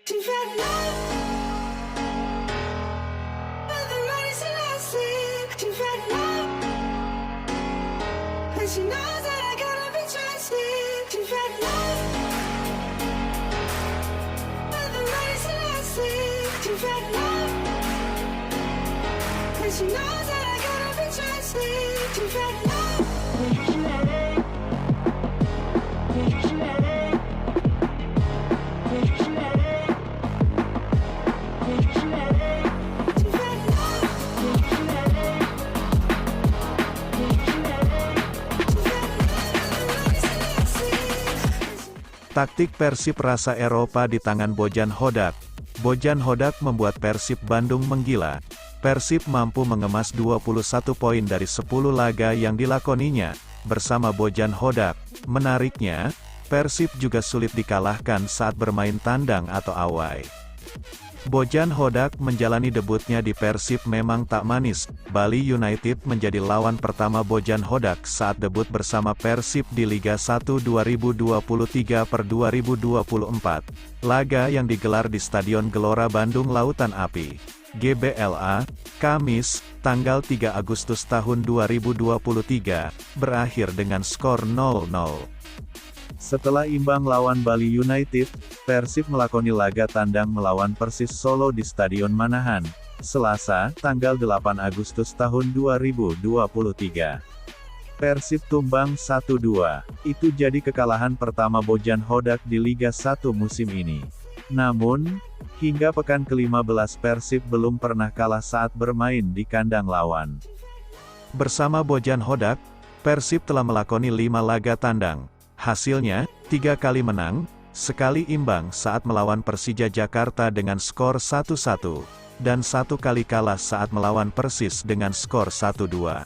You've had enough of the money's elastic. You've had enough, and she knows that I gotta be trusted. You've had enough of the money's elastic. You've had enough, and she knows that I gotta be trusted. You've had enough. Taktik Persib rasa Eropa di tangan Bojan Hodak. Bojan Hodak membuat Persib Bandung menggila. Persib mampu mengemas 21 poin dari 10 laga yang dilakoninya, bersama Bojan Hodak. Menariknya, Persib juga sulit dikalahkan saat bermain tandang atau away. Bojan Hodak menjalani debutnya di Persib memang tak manis. Bali United menjadi lawan pertama Bojan Hodak saat debut bersama Persib di Liga 1 2023/2024. Laga yang digelar di Stadion Gelora Bandung Lautan Api, GBLA, Kamis, tanggal 3 Agustus tahun 2023, berakhir dengan skor 0-0. Setelah imbang lawan Bali United, Persib melakoni laga tandang melawan Persis Solo di Stadion Manahan, Selasa, tanggal 8 Agustus tahun 2023. Persib tumbang 1-2. Itu jadi kekalahan pertama Bojan Hodak di Liga 1 musim ini. Namun, hingga pekan ke-15 Persib belum pernah kalah saat bermain di kandang lawan. Bersama Bojan Hodak, Persib telah melakoni 5 laga tandang. Hasilnya, 3 kali menang, sekali imbang saat melawan Persija Jakarta dengan skor 1-1, dan 1 kali kalah saat melawan Persis dengan skor 1-2.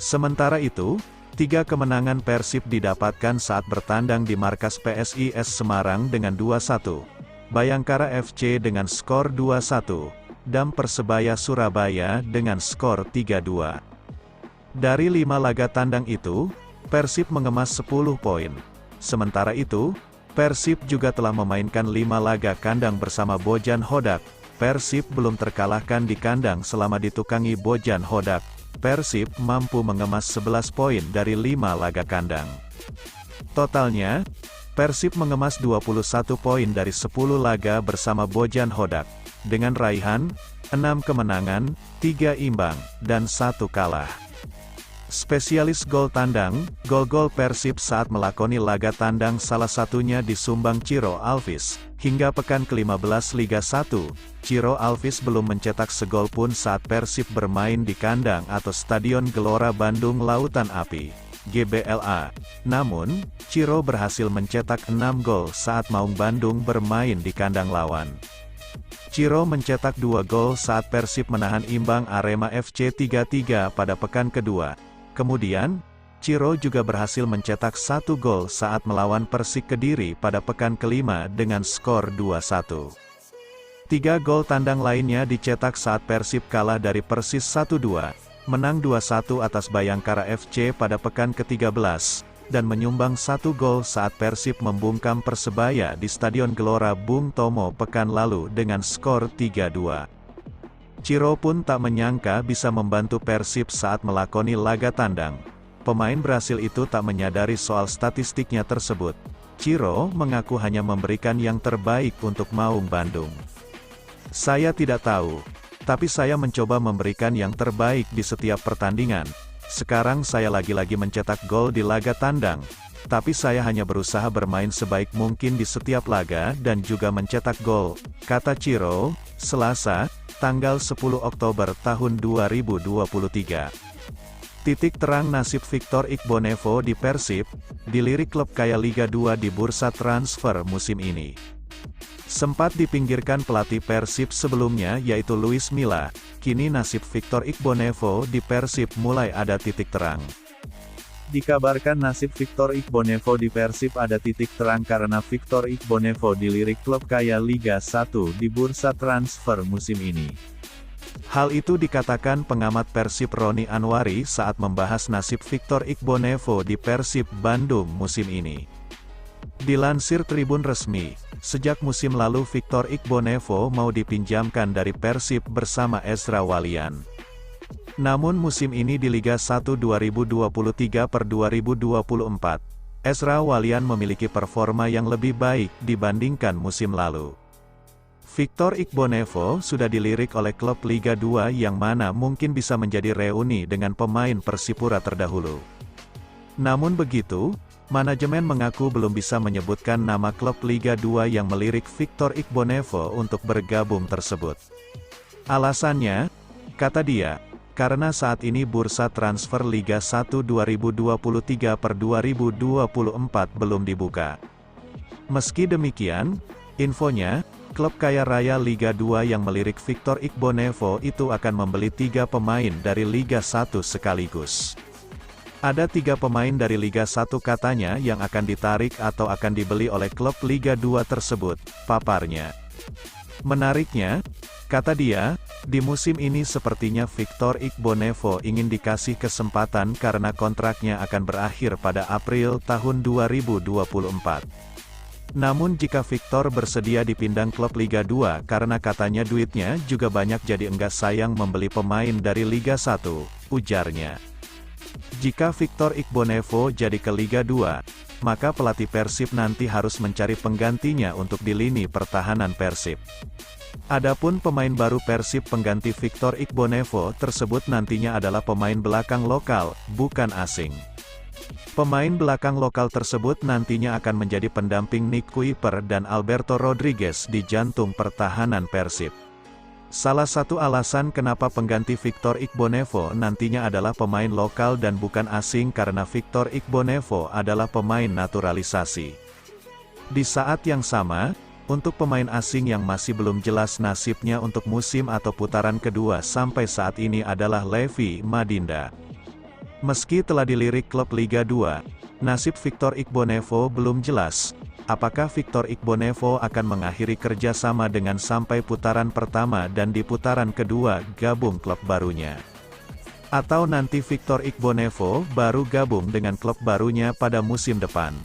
Sementara itu, 3 kemenangan Persib didapatkan saat bertandang di markas PSIS Semarang dengan 2-1, Bayangkara FC dengan skor 2-1, dan Persebaya Surabaya dengan skor 3-2. Dari 5 laga tandang itu, Persib mengemas 10 poin. Sementara itu, Persib juga telah memainkan 5 laga kandang bersama Bojan Hodak. Persib belum terkalahkan di kandang selama ditukangi Bojan Hodak. Persib mampu mengemas 11 poin dari 5 laga kandang. Totalnya, Persib mengemas 21 poin dari 10 laga bersama Bojan Hodak, dengan raihan 6 kemenangan, 3 imbang, dan 1 kalah. Spesialis gol tandang, gol-gol Persib saat melakoni laga tandang salah satunya disumbang Ciro Alves. Hingga pekan ke-15 Liga 1, Ciro Alves belum mencetak segol pun saat Persib bermain di kandang atau Stadion Gelora Bandung Lautan Api, GBLA. Namun, Ciro berhasil mencetak 6 gol saat Maung Bandung bermain di kandang lawan. Ciro mencetak 2 gol saat Persib menahan imbang Arema FC 3-3 pada pekan kedua. Kemudian, Ciro juga berhasil mencetak 1 gol saat melawan Persik Kediri pada pekan kelima dengan skor 2-1. 3 gol tandang lainnya dicetak saat Persib kalah dari Persis 1-2, menang 2-1 atas Bayangkara FC pada pekan ke-13, dan menyumbang 1 gol saat Persib membungkam Persebaya di Stadion Gelora Bung Tomo pekan lalu dengan skor 3-2. Ciro pun tak menyangka bisa membantu Persib saat melakoni laga tandang. Pemain Brasil itu tak menyadari soal statistiknya tersebut. Ciro mengaku hanya memberikan yang terbaik untuk Maung Bandung. "Saya tidak tahu, tapi saya mencoba memberikan yang terbaik di setiap pertandingan. Sekarang saya lagi-lagi mencetak gol di laga tandang, tapi saya hanya berusaha bermain sebaik mungkin di setiap laga dan juga mencetak gol," kata Ciro, Selasa, tanggal 10 Oktober tahun 2023. Titik terang nasib Victor Igbonevo di Persib, dilirik klub kaya Liga 2 di bursa transfer musim ini. Sempat dipinggirkan pelatih Persib sebelumnya yaitu Luis Milla, kini nasib Victor Igbonevo di Persib mulai ada titik terang. Dikabarkan nasib Victor Igbonevo di Persib ada titik terang karena Victor Igbonevo dilirik klub kaya Liga 1 di bursa transfer musim ini. Hal itu dikatakan pengamat Persib Roni Anwari saat membahas nasib Victor Igbonevo di Persib Bandung musim ini. Dilansir Tribun Resmi, Sejak musim lalu Victor Igbonevo mau dipinjamkan dari Persib bersama Ezra Walian. Namun musim ini di Liga 1 2023/2024, Ezra Walian memiliki performa yang lebih baik dibandingkan musim lalu. Victor Igbonevo sudah dilirik oleh klub Liga 2 yang mana mungkin bisa menjadi reuni dengan pemain Persipura terdahulu. Namun begitu, manajemen mengaku belum bisa menyebutkan nama klub Liga 2 yang melirik Victor Igbonevo untuk bergabung tersebut. Alasannya, kata dia, karena saat ini bursa transfer Liga 1 2023/2024 belum dibuka. Meski demikian, infonya, klub kaya raya Liga 2 yang melirik Victor Igbonevo itu akan membeli 3 pemain dari Liga 1 sekaligus. Ada 3 pemain dari Liga 1 katanya yang akan ditarik atau akan dibeli oleh klub Liga 2 tersebut, paparnya. Menariknya, kata dia, di musim ini sepertinya Victor Igbonevo ingin dikasih kesempatan karena kontraknya akan berakhir pada April tahun 2024. Namun jika Victor bersedia dipindang klub Liga 2 karena katanya duitnya juga banyak jadi enggak sayang membeli pemain dari Liga 1, ujarnya. Jika Victor Igbonevo jadi ke Liga 2, maka pelatih Persib nanti harus mencari penggantinya untuk di lini pertahanan Persib. Adapun pemain baru Persib pengganti Victor Igbonevo tersebut nantinya adalah pemain belakang lokal, bukan asing. Pemain belakang lokal tersebut nantinya akan menjadi pendamping Nick Kuiper dan Alberto Rodriguez di jantung pertahanan Persib. Salah satu alasan kenapa pengganti Victor Igbonevo nantinya adalah pemain lokal dan bukan asing karena Victor Igbonevo adalah pemain naturalisasi. Di saat yang sama, untuk pemain asing yang masih belum jelas nasibnya untuk musim atau putaran kedua sampai saat ini adalah Levi Madinda. Meski telah dilirik klub Liga 2, nasib Victor Igbonevo belum jelas. Apakah Victor Igbonevo akan mengakhiri kerjasama dengan sampai putaran pertama dan di putaran kedua gabung klub barunya? Atau nanti Victor Igbonevo baru gabung dengan klub barunya pada musim depan?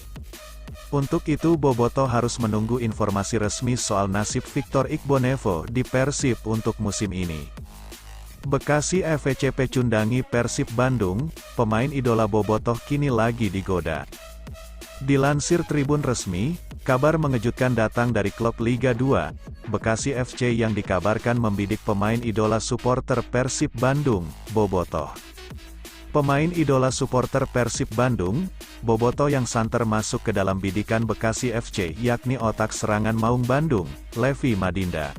Untuk itu Bobotoh harus menunggu informasi resmi soal nasib Victor Igbonevo di Persib untuk musim ini. Bekasi FC pecundangi Persib Bandung, pemain idola Bobotoh kini lagi digoda. Dilansir Tribun Resmi, kabar mengejutkan datang dari klub Liga 2, Bekasi FC yang dikabarkan membidik pemain idola supporter Persib Bandung, Bobotoh. Pemain idola supporter Persib Bandung, Bobotoh yang santer masuk ke dalam bidikan Bekasi FC yakni otak serangan Maung Bandung, Levi Madinda.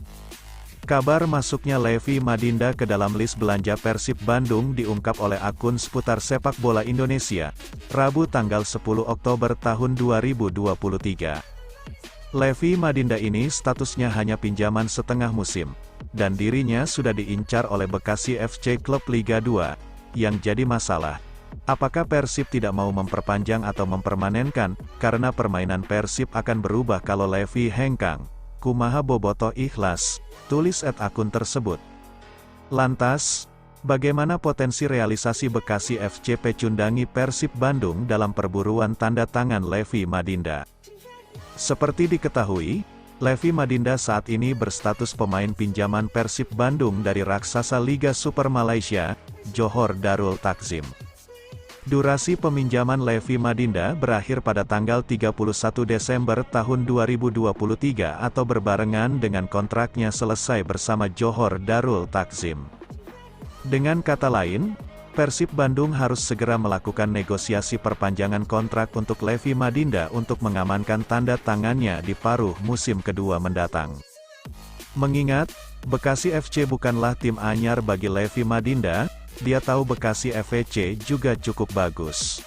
Kabar masuknya Levi Madinda ke dalam list belanja Persib Bandung diungkap oleh akun seputar sepak bola Indonesia, Rabu tanggal 10 Oktober tahun 2023. Levi Madinda ini statusnya hanya pinjaman setengah musim, dan dirinya sudah diincar oleh Bekasi FC klub Liga 2. Yang jadi masalah, apakah Persib tidak mau memperpanjang atau mempermanenkan, karena permainan Persib akan berubah kalau Levi hengkang. Kumaha Bobotoh ikhlas, tulis akun tersebut. Lantas, bagaimana potensi realisasi Bekasi FC pecundangi Persib Bandung dalam perburuan tanda tangan Levi Madinda? Seperti diketahui, Levi Madinda saat ini berstatus pemain pinjaman Persib Bandung dari raksasa Liga Super Malaysia, Johor Darul Takzim. Durasi peminjaman Levi Madinda berakhir pada tanggal 31 Desember tahun 2023 atau berbarengan dengan kontraknya selesai bersama Johor Darul Takzim. Dengan kata lain, Persib Bandung harus segera melakukan negosiasi perpanjangan kontrak untuk Levi Madinda untuk mengamankan tanda tangannya di paruh musim kedua mendatang. Mengingat, Bekasi FC bukanlah tim anyar bagi Levi Madinda, dia tahu Bekasi FC juga cukup bagus.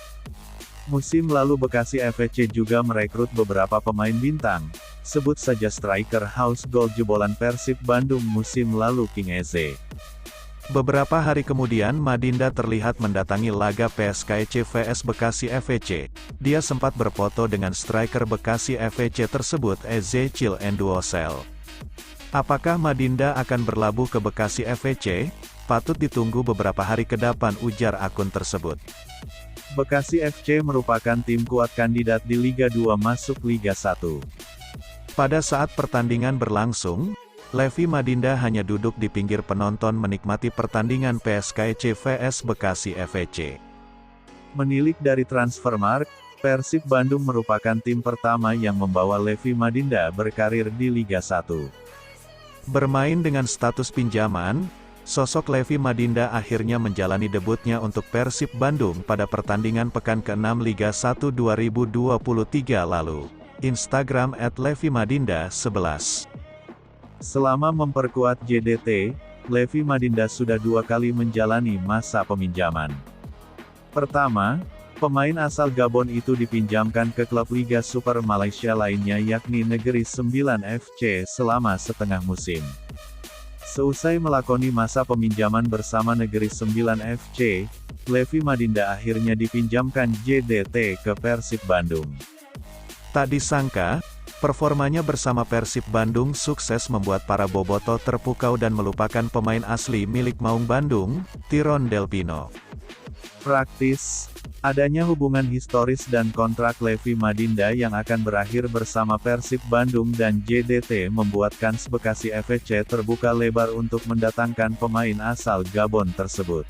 Musim lalu Bekasi FC juga merekrut beberapa pemain bintang. Sebut saja striker House Gold jebolan Persib Bandung musim lalu King Eze. Beberapa hari kemudian Madinda terlihat mendatangi laga PSKC vs Bekasi FC. Dia sempat berfoto dengan striker Bekasi FC tersebut Ezechiel Enduosel. Apakah Madinda akan berlabuh ke Bekasi FC? Patut ditunggu beberapa hari ke depan, ujar akun tersebut. Bekasi FC merupakan tim kuat kandidat di Liga 2 masuk Liga 1. Pada saat pertandingan berlangsung, Levi Madinda hanya duduk di pinggir penonton menikmati pertandingan PSKC vs Bekasi FEC. Menilik dari Transfermarkt, Persib Bandung merupakan tim pertama yang membawa Levi Madinda berkarir di Liga 1. Bermain dengan status pinjaman, sosok Levi Madinda akhirnya menjalani debutnya untuk Persib Bandung pada pertandingan pekan ke-6 Liga 1 2023 lalu. Instagram @levimadinda11. Selama memperkuat JDT, Levi Madinda sudah 2 kali menjalani masa peminjaman. Pertama, pemain asal Gabon itu dipinjamkan ke klub Liga Super Malaysia lainnya yakni Negeri Sembilan FC selama setengah musim. Seusai melakoni masa peminjaman bersama Negeri Sembilan FC, Levi Madinda akhirnya dipinjamkan JDT ke Persib Bandung. Tak disangka, performanya bersama Persib Bandung sukses membuat para bobotoh terpukau dan melupakan pemain asli milik Maung Bandung, Tyrone Delpino. Praktis, adanya hubungan historis dan kontrak Levi Madinda yang akan berakhir bersama Persib Bandung dan JDT membuat kans Bekasi FEC terbuka lebar untuk mendatangkan pemain asal Gabon tersebut.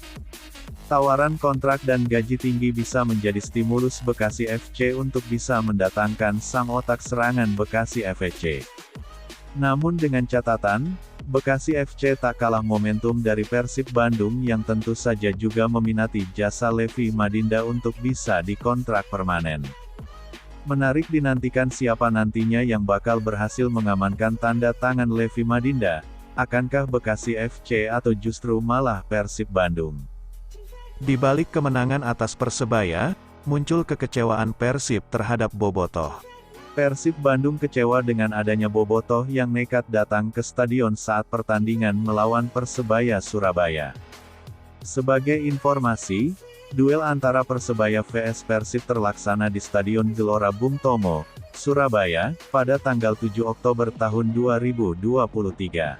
Tawaran kontrak dan gaji tinggi bisa menjadi stimulus Bekasi FC untuk bisa mendatangkan sang otak serangan Bekasi FEC. Namun dengan catatan, Bekasi FC tak kalah momentum dari Persib Bandung yang tentu saja juga meminati jasa Levi Madinda untuk bisa dikontrak permanen. Menarik dinantikan siapa nantinya yang bakal berhasil mengamankan tanda tangan Levi Madinda, akankah Bekasi FC atau justru malah Persib Bandung? Di balik kemenangan atas Persebaya, muncul kekecewaan Persib terhadap bobotoh. Persib Bandung kecewa dengan adanya bobotoh yang nekat datang ke stadion saat pertandingan melawan Persebaya Surabaya. Sebagai informasi, duel antara Persebaya vs Persib terlaksana di Stadion Gelora Bung Tomo, Surabaya, pada tanggal 7 Oktober tahun 2023.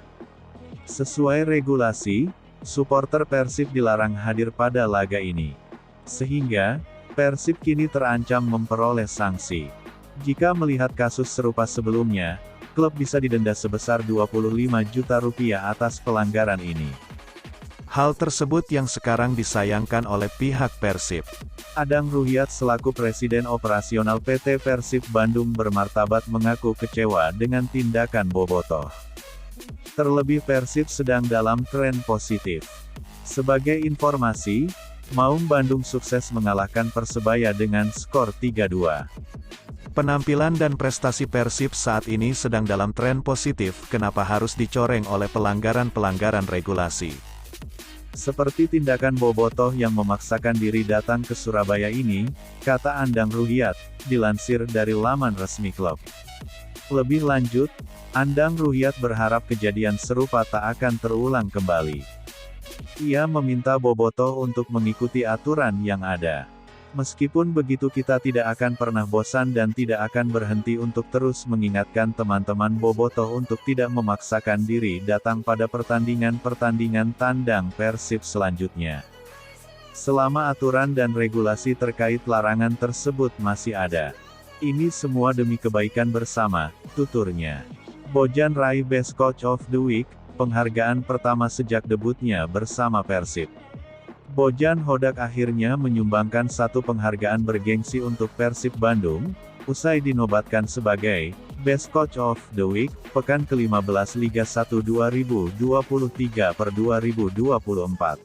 Sesuai regulasi, supporter Persib dilarang hadir pada laga ini. Sehingga, Persib kini terancam memperoleh sanksi. Jika melihat kasus serupa sebelumnya, klub bisa didenda sebesar 25 juta rupiah atas pelanggaran ini. Hal tersebut yang sekarang disayangkan oleh pihak Persib. Adang Ruhyat selaku Presiden Operasional PT Persib Bandung bermartabat mengaku kecewa dengan tindakan bobotoh. Terlebih Persib sedang dalam tren positif. Sebagai informasi, Maung Bandung sukses mengalahkan Persebaya dengan skor 3-2. Penampilan dan prestasi Persib saat ini sedang dalam tren positif, kenapa harus dicoreng oleh pelanggaran-pelanggaran regulasi? Seperti tindakan bobotoh yang memaksakan diri datang ke Surabaya ini, kata Andang Ruhyat, dilansir dari laman resmi klub. Lebih lanjut, Andang Ruhyat berharap kejadian serupa tak akan terulang kembali. Ia meminta bobotoh untuk mengikuti aturan yang ada. Meskipun begitu kita tidak akan pernah bosan dan tidak akan berhenti untuk terus mengingatkan teman-teman bobotoh untuk tidak memaksakan diri datang pada pertandingan-pertandingan tandang Persib selanjutnya. Selama aturan dan regulasi terkait larangan tersebut masih ada. Ini semua demi kebaikan bersama, tuturnya. Bojan raih Best Coach of the Week, penghargaan pertama sejak debutnya bersama Persib. Bojan Hodak akhirnya menyumbangkan satu penghargaan bergengsi untuk Persib Bandung, usai dinobatkan sebagai Best Coach of the Week, pekan ke-15 Liga 1 2023/2024.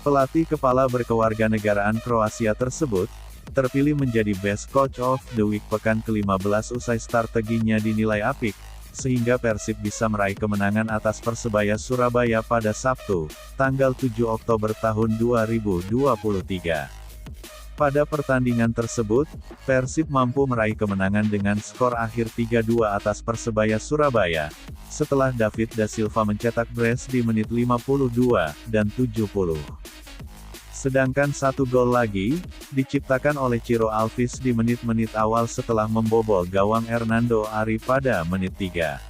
Pelatih kepala berkewarganegaraan Kroasia tersebut, terpilih menjadi Best Coach of the Week pekan ke-15 usai strateginya dinilai apik, sehingga Persib bisa meraih kemenangan atas Persebaya Surabaya pada Sabtu, tanggal 7 Oktober tahun 2023. Pada pertandingan tersebut, Persib mampu meraih kemenangan dengan skor akhir 3-2 atas Persebaya Surabaya, setelah David da Silva mencetak brace di menit 52 dan 70. Sedangkan satu gol lagi, diciptakan oleh Ciro Alves di menit-menit awal setelah membobol gawang Hernando Ari pada menit 3.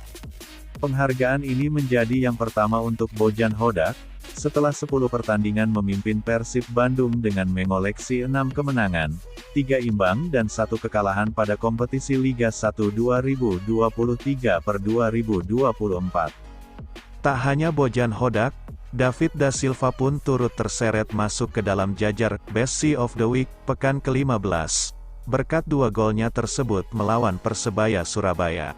Penghargaan ini menjadi yang pertama untuk Bojan Hodak, Setelah 10 pertandingan memimpin Persib Bandung dengan mengoleksi 6 kemenangan, 3 imbang dan 1 kekalahan pada kompetisi Liga 1 2023/2024. Tak hanya Bojan Hodak, David da Silva pun turut terseret masuk ke dalam jajar Best C of the Week pekan ke-15, berkat 2 golnya tersebut melawan Persebaya Surabaya.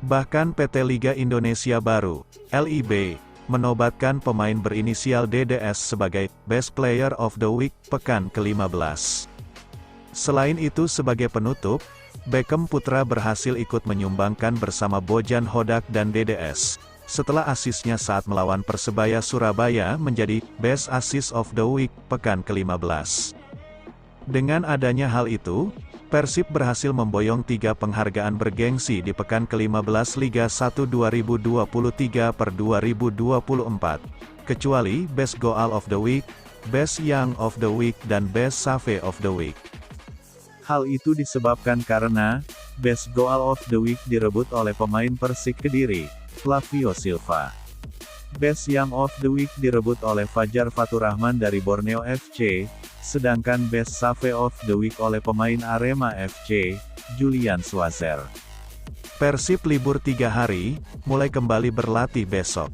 Bahkan PT Liga Indonesia Baru, LIB, menobatkan pemain berinisial DDS sebagai Best Player of the Week pekan ke-15. Selain itu sebagai penutup, Beckham Putra berhasil ikut menyumbangkan bersama Bojan Hodak dan DDS, setelah asisnya saat melawan Persebaya Surabaya menjadi Best Assist of the Week pekan ke-15. Dengan adanya hal itu, Persib berhasil memboyong 3 penghargaan bergengsi di pekan ke-15 Liga 1 2023/2024, kecuali Best Goal of the Week, Best Young of the Week dan Best Save of the Week. Hal itu disebabkan karena Best Goal of the Week direbut oleh pemain Persik Kediri, Flavio Silva. Best Young of the Week direbut oleh Fajar Faturrahman dari Borneo FC, sedangkan Best Save of the Week oleh pemain Arema FC, Julian Schwarzer. Persib libur 3 hari, mulai kembali berlatih besok.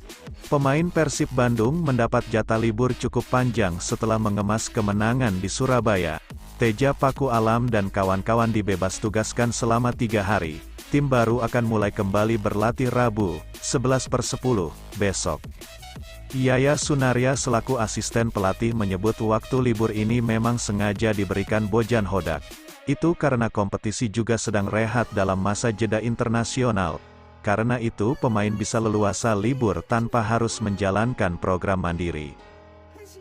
Pemain Persib Bandung mendapat jatah libur cukup panjang setelah mengemas kemenangan di Surabaya. Teja Paku Alam dan kawan-kawan dibebas tugaskan selama 3 hari. Tim baru akan mulai kembali berlatih Rabu, 11/10, besok. Yaya Sunaria selaku asisten pelatih menyebut waktu libur ini memang sengaja diberikan Bojan Hodak. Itu karena kompetisi juga sedang rehat dalam masa jeda internasional. Karena itu pemain bisa leluasa libur tanpa harus menjalankan program mandiri.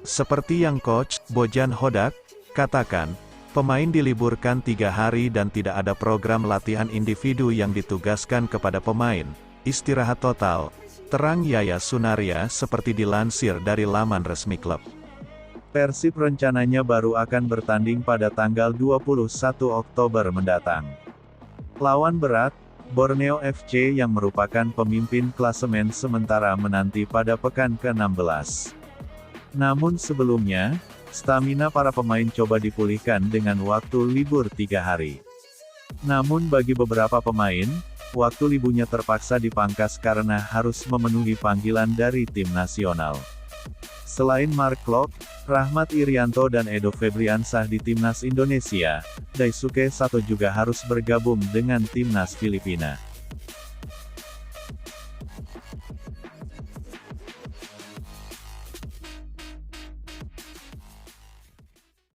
Seperti yang Coach Bojan Hodak katakan, pemain diliburkan 3 hari dan tidak ada program latihan individu yang ditugaskan kepada pemain. Istirahat total, terang Yaya Sunaria seperti dilansir dari laman resmi klub. Persib rencananya baru akan bertanding pada tanggal 21 Oktober mendatang. Lawan berat, Borneo FC yang merupakan pemimpin klasemen sementara menanti pada pekan ke-16. Namun sebelumnya, stamina para pemain coba dipulihkan dengan waktu libur 3 hari. Namun bagi beberapa pemain, waktu liburnya terpaksa dipangkas karena harus memenuhi panggilan dari tim nasional. Selain Mark Klok, Rahmat Irianto dan Edo Febriansah di Timnas Indonesia, Daisuke Sato juga harus bergabung dengan Timnas Filipina.